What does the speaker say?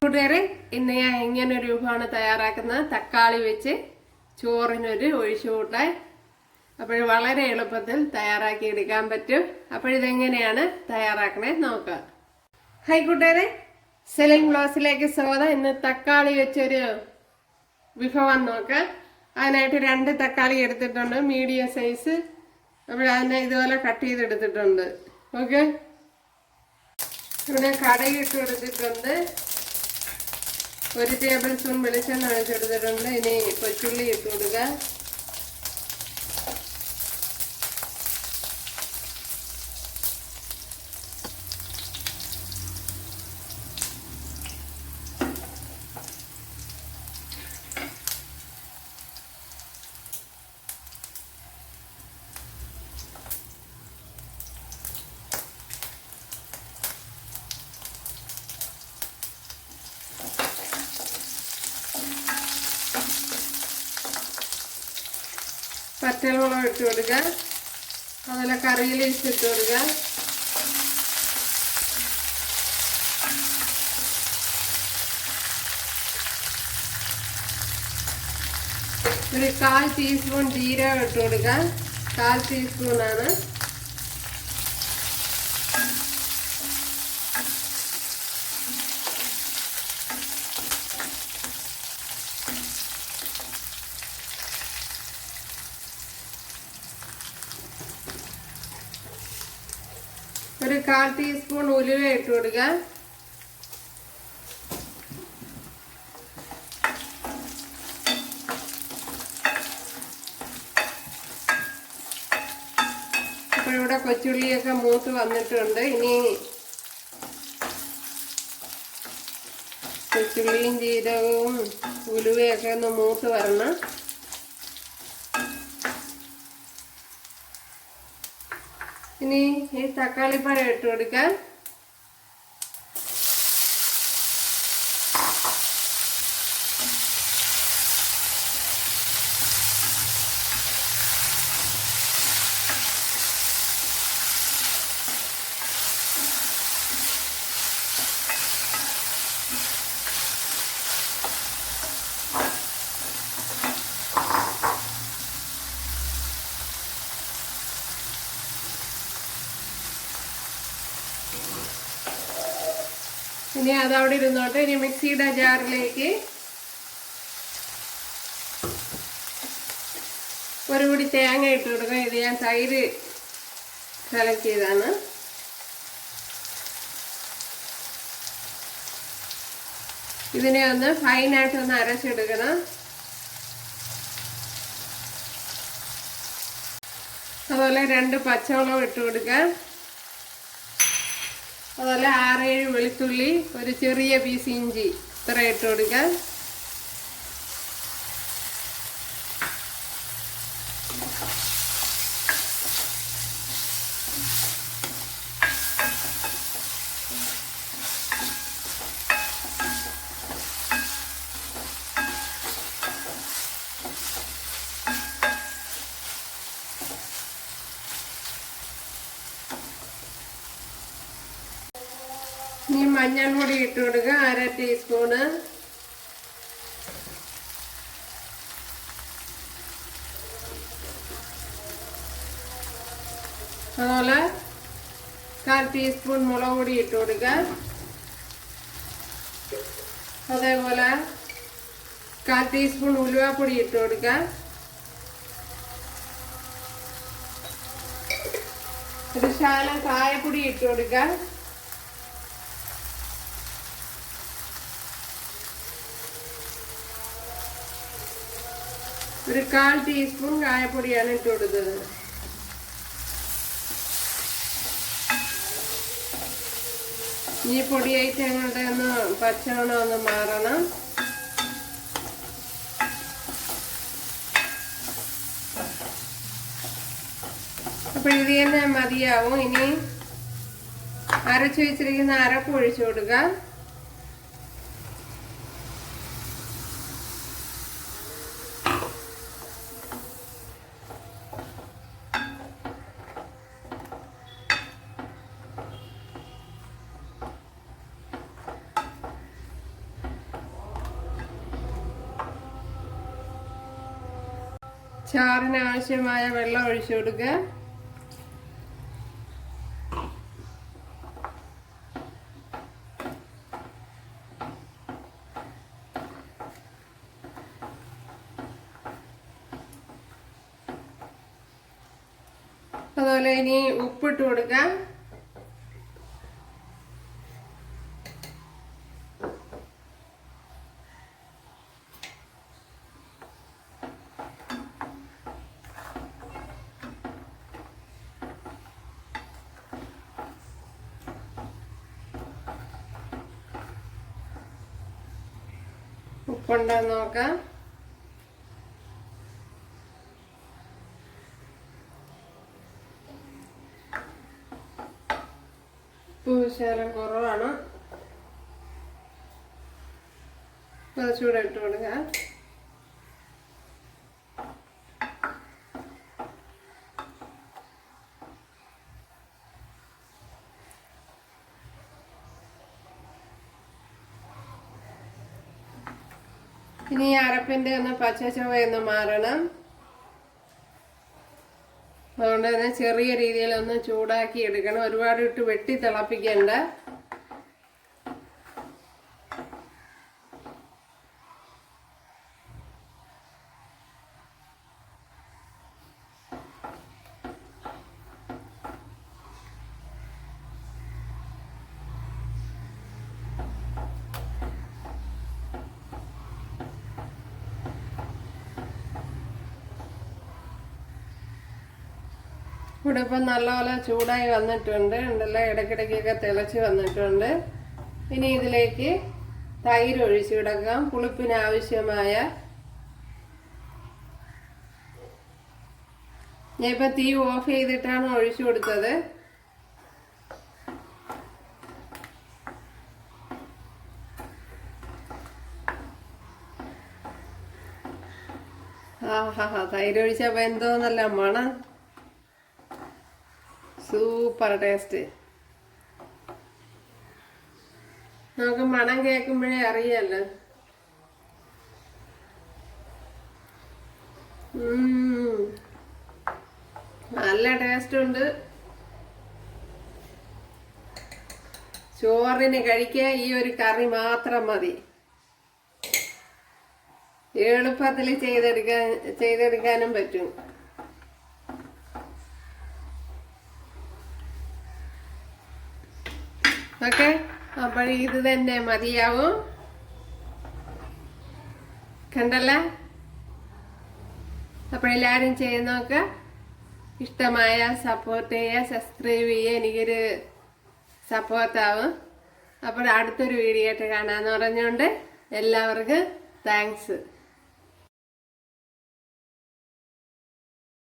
കൂട്ടുകാരെ, ഇന്ന് ഞാൻ ഇങ്ങനൊരു വിഭവമാണ് തയ്യാറാക്കുന്നത്. തക്കാളി വെച്ച് ചോറിനൊരു ഒഴിച്ചുകൂട്ടാൻ. അപ്പോൾ വളരെ എളുപ്പത്തിൽ തയ്യാറാക്കി എടുക്കാൻ പറ്റും. അപ്പോൾ ഇതെങ്ങനെയാണ് തയ്യാറാക്കണേ നോക്കാം. ഹായ് കൂട്ടുകാരെ, സെലിൻ ബ്ലോസിലേക്ക് സ്വാഗതം. ഇന്ന് തക്കാളി വെച്ചൊരു വിഭവം നോക്കാം. അതിനായിട്ട് 2 തക്കാളി എടുത്തിട്ടുണ്ട്, മീഡിയം സൈസ്. അപ്പോൾ അതിനെ ഇതുപോലെ കട്ട് ചെയ്തെടുത്തിട്ടുണ്ട്. ഓക്കെ, ഇവിടെ കടുക് ഇട്ട് കൊടുത്തിട്ടുണ്ട്. 1 ടേബിൾ സ്പൂൺ വെളിച്ചെണ്ണ ഒഴിച്ചെടുത്തിട്ടുണ്ട്. ഇനി കൊച്ചുള്ളി ഇട്ട് കൊടുക്കുക. പച്ചമുളക് ഇട്ട് കൊടുക്കുക. അതുപോലെ കറിയില ഇട്ട് കൊടുക്കുക. ഒരു 1/4 ടീസ്പൂൺ ജീരകം ഇട്ട് കൊടുക്കുക. 1/4 ടീസ്പൂണാണ്. ഒരു 1/4 ടീസ്പൂൺ ഉലുവ ഇട്ട് കൊടുക്കുക. അപ്പോൾ ഇവിടെ കൊച്ചുള്ളിയൊക്കെ മൂത്ത് വന്നിട്ടുണ്ട്. ഇനി കൊച്ചുള്ളിയും ജീരകവും ഉലുവയൊക്കെ ഒന്ന് മൂത്ത് വരണം. ഇനി ഈ തക്കാളിപ്പഴം ഇട്ട് കൊടുക്കാം. ഇനി അതവിടെ ഇരുന്നോട്ടെ. ഇനി മിക്സിയുടെ ജാറിലേക്ക് 1 പിടി തേങ്ങ ഇട്ട് കൊടുക്കുക. ഇത് ഞാൻ തൈര് കലക്കിയതാണ്. ഇതിനെ ഒന്ന് ഫൈനായിട്ടൊന്ന് അരച്ചെടുക്കണം. അതുപോലെ 2 പച്ചമുളക് ഇട്ട് കൊടുക്കുക. അതുപോലെ 6-7 വെളുത്തുള്ളി, ഒരു ചെറിയ പീസ് ഇഞ്ചി ഇത്ര ഇട്ട് കൊടുക്കുക. ഇനി മഞ്ഞൾപ്പൊടി ഇട്ട് കൊടുക്കുക. 1/2 ടീസ്പൂണ്. അതുപോലെ 1/4 ടീസ്പൂൺ മുളക് പൊടി ഇട്ട് കൊടുക്കുക. അതേപോലെ 1/4 ടീസ്പൂൺ ഉലുവാപ്പൊടി ഇട്ട് കൊടുക്കുക. ഒരു ശകലം കായപ്പൊടി ഇട്ട് കൊടുക്കുക. ഒരു 1/4 ടീസ്പൂൺ കായപ്പൊടിയാണ് ഇട്ട് കൊടുത്തത്. ഈ പൊടി ഐറ്റങ്ങളുടെ ഒന്ന് പച്ചമണം ഒന്ന് മാറണം. അപ്പോൾ ഇത് തന്നെ മതിയാവും. ഇനി അരച്ചു വെച്ചിരിക്കുന്ന അരപ്പ് ഒഴിച്ചു കൊടുക്കുക. ചാറിന് ആവശ്യമായ വെള്ളം ഒഴിച്ചു കൊടുക്കുക. അതുപോലെ ഇനി ഉപ്പിട്ട് കൊടുക്കാം. ഉപ്പുണ്ടെന്ന് നോക്കാം. ഉപ്പ് ശകലം കുറവാണ്. കുറച്ചുകൂടെ ഇട്ട് കൊടുക്കാം. ഇനി അരപ്പിന്റെ ഒന്ന് പച്ചച്ചുവയൊന്ന് മാറണം. അതുകൊണ്ട് തന്നെ ചെറിയ രീതിയിലൊന്ന് ചൂടാക്കി എടുക്കണം. ഒരുപാട് ഇട്ട് വെട്ടി തിളപ്പിക്കണ്ട. ഇവിടെ ഇപ്പം നല്ലപോലെ ചൂടായി വന്നിട്ടുണ്ട്. ഉണ്ടല്ലോ, ഇടയ്ക്കിടയ്ക്കൊക്കെ തിളച്ച് വന്നിട്ടുണ്ട്. ഇനി ഇതിലേക്ക് തൈര് ഒഴിച്ചു കൊടുക്കാം. പുളിപ്പിന് ആവശ്യമായ. ഞാൻ ഇപ്പം തീ ഓഫ് ചെയ്തിട്ടാണ് ഒഴിച്ചു കൊടുത്തത്. തൈര് ഒഴിച്ചപ്പോൾ എന്തോ നല്ല മണം. Super taste. നമുക്ക് മണം കേൾക്കുമ്പോഴേ അറിയാലോ. നല്ല ടേസ്റ്റ് ഉണ്ട്. ചോറിന് കഴിക്കാൻ ഈ ഒരു കറി മാത്രം മതി. എളുപ്പത്തിൽ ചെയ്തെടുക്കാനും പറ്റും. ഓക്കെ, അപ്പോൾ ഇത് തന്നെ മതിയാവും. കണ്ടല്ല? അപ്പോൾ എല്ലാവരും ചെയ്ത് നോക്കുക. ഇഷ്ടമായ സപ്പോർട്ട് ചെയ്യുക, സബ്സ്ക്രൈബ് ചെയ്യുക. എനിക്കൊരു സപ്പോർട്ടാവും. അപ്പോൾ അടുത്തൊരു വീഡിയോ ആയിട്ട് കാണാമെന്ന് പറഞ്ഞുകൊണ്ട് എല്ലാവർക്കും താങ്ക്സ്.